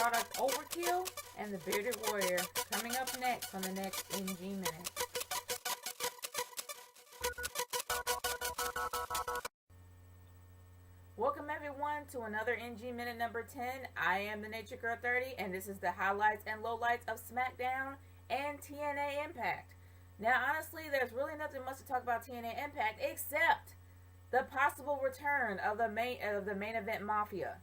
product Overkill and the Bearded Warrior coming up next on the next NG Minute. Welcome everyone to another NG Minute number 10. I am the Nature Girl 30 and this is the highlights and lowlights of SmackDown and TNA Impact. Now honestly, there's really nothing much to talk about TNA Impact except the possible return of the main event Mafia.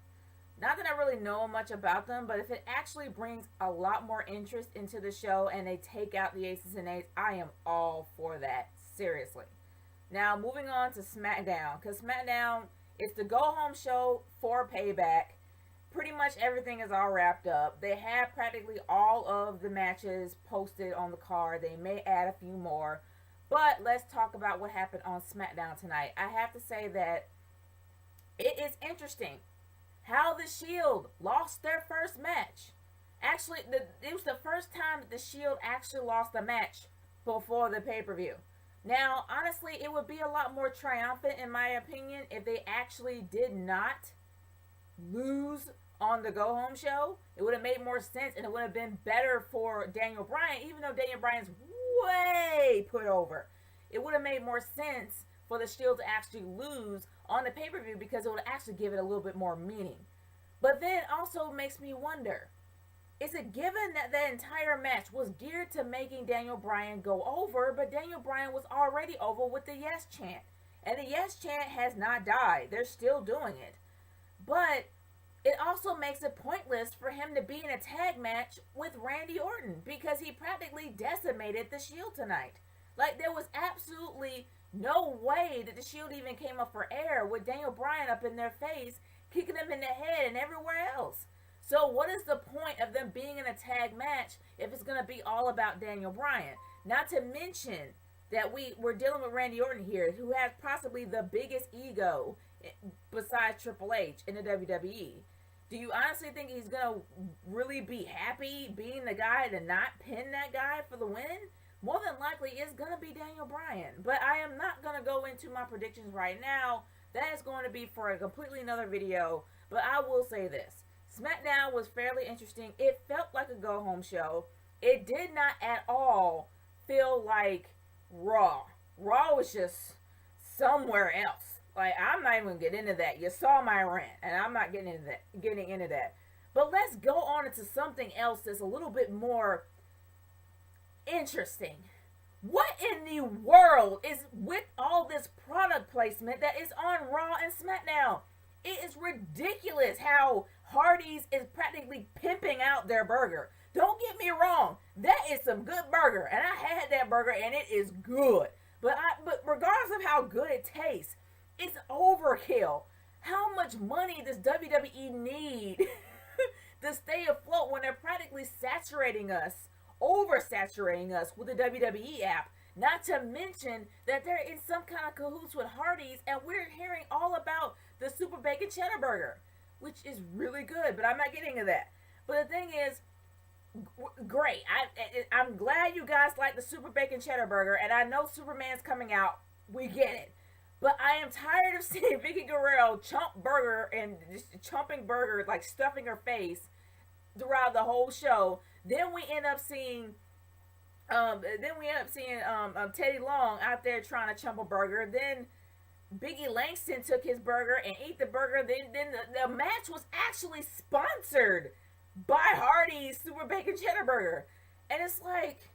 Not that I really know much about them, but if it actually brings a lot more interest into the show and they take out the Aces and Eights, I am all for that. Seriously. Now, moving on to SmackDown, because SmackDown is the go-home show for Payback. Pretty much everything is all wrapped up. They have practically all of the matches posted on the card. They may add a few more. But let's talk about what happened on SmackDown tonight. I have to say that it is interesting how the Shield lost their first match. Actually, it was the first time that the Shield actually lost a match before the pay-per-view. Now, honestly, it would be a lot more triumphant, in my opinion, if they actually did not lose on the go-home show. It would have made more sense, and it would have been better for Daniel Bryan, even though Daniel Bryan's way put over. It would have made more sense for the Shield to actually lose on the pay-per-view because it would actually give it a little bit more meaning. But then it also makes me wonder, is it given that the entire match was geared to making Daniel Bryan go over, but Daniel Bryan was already over with the Yes chant. And the Yes chant has not died. They're still doing it. But it also makes it pointless for him to be in a tag match with Randy Orton because he practically decimated the Shield tonight. Like, there was absolutely no way that the Shield even came up for air with Daniel Bryan up in their face, kicking them in the head and everywhere else. So what is the point of them being in a tag match if it's going to be all about Daniel Bryan? Not to mention that we're dealing with Randy Orton here, who has possibly the biggest ego besides Triple H in the WWE. Do you honestly think he's going to really be happy being the guy to not pin that guy for the win? More than likely, it's going to be Daniel Bryan. But I am not going to go into my predictions right now. That is going to be for a completely another video. But I will say this. SmackDown was fairly interesting. It felt like a go-home show. It did not at all feel like Raw. Raw was just somewhere else. Like, I'm not even getting into that. You saw my rant, and I'm not getting into that. But let's go on into something else that's a little bit more interesting. What in the world is with all this product placement that is on Raw and SmackDown? It is ridiculous how Hardee's is practically pimping out their burger. Don't get me wrong, that is some good burger, and I had that burger and it is good. But regardless of how good it tastes, it's overkill. How much money does WWE need to stay afloat when they're practically oversaturating us with the WWE app? Not to mention that they're in some kind of cahoots with Hardee's, and we're hearing all about the Super Bacon Cheddar Burger, which is really good, but I'm not getting into that. But the thing is, great. I'm glad you guys like the Super Bacon Cheddar Burger, and I know Superman's coming out. We get it. But I am tired of seeing Vicky Guerrero chump burger and just chumping burger, like stuffing her face throughout the whole show. Then we end up seeing Teddy Long out there trying to chump a burger. Then Biggie Langston took his burger and ate the burger. Then the match was actually sponsored by Hardee's Super Bacon Cheddar Burger. And it's like,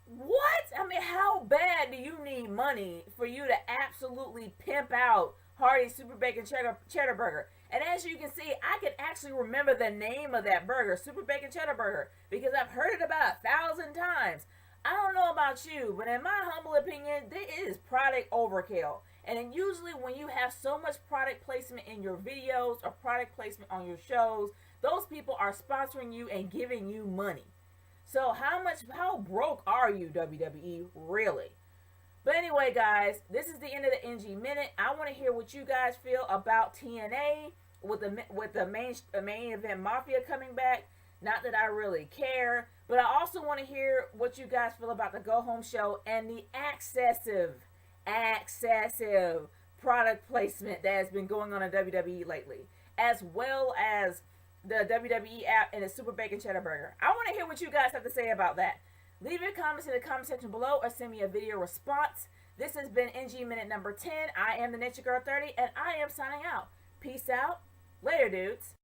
what? I mean, how bad do you need money for you to absolutely pimp out Hardee's Super Bacon Cheddar Burger? And as you can see, I can actually remember the name of that burger, Super Bacon Cheddar Burger, because I've heard it about 1,000 times. I don't know about you, but in my humble opinion, it is product overkill. And then usually when you have so much product placement in your videos or product placement on your shows, those people are sponsoring you and giving you money. So how broke are you, WWE, really? But anyway, guys, this is the end of the NG Minute. I want to hear what you guys feel about TNA with the main event Mafia coming back. Not that I really care, but I also want to hear what you guys feel about the Go Home show and the excessive product placement that has been going on in WWE lately, as well as the WWE app and a super bacon cheddar burger. I want to hear what you guys have to say about that. Leave your comments in the comment section below or send me a video response. This has been NG Minute number 10. I am the Nature Girl 30 and I am signing out. Peace out. Later, dudes.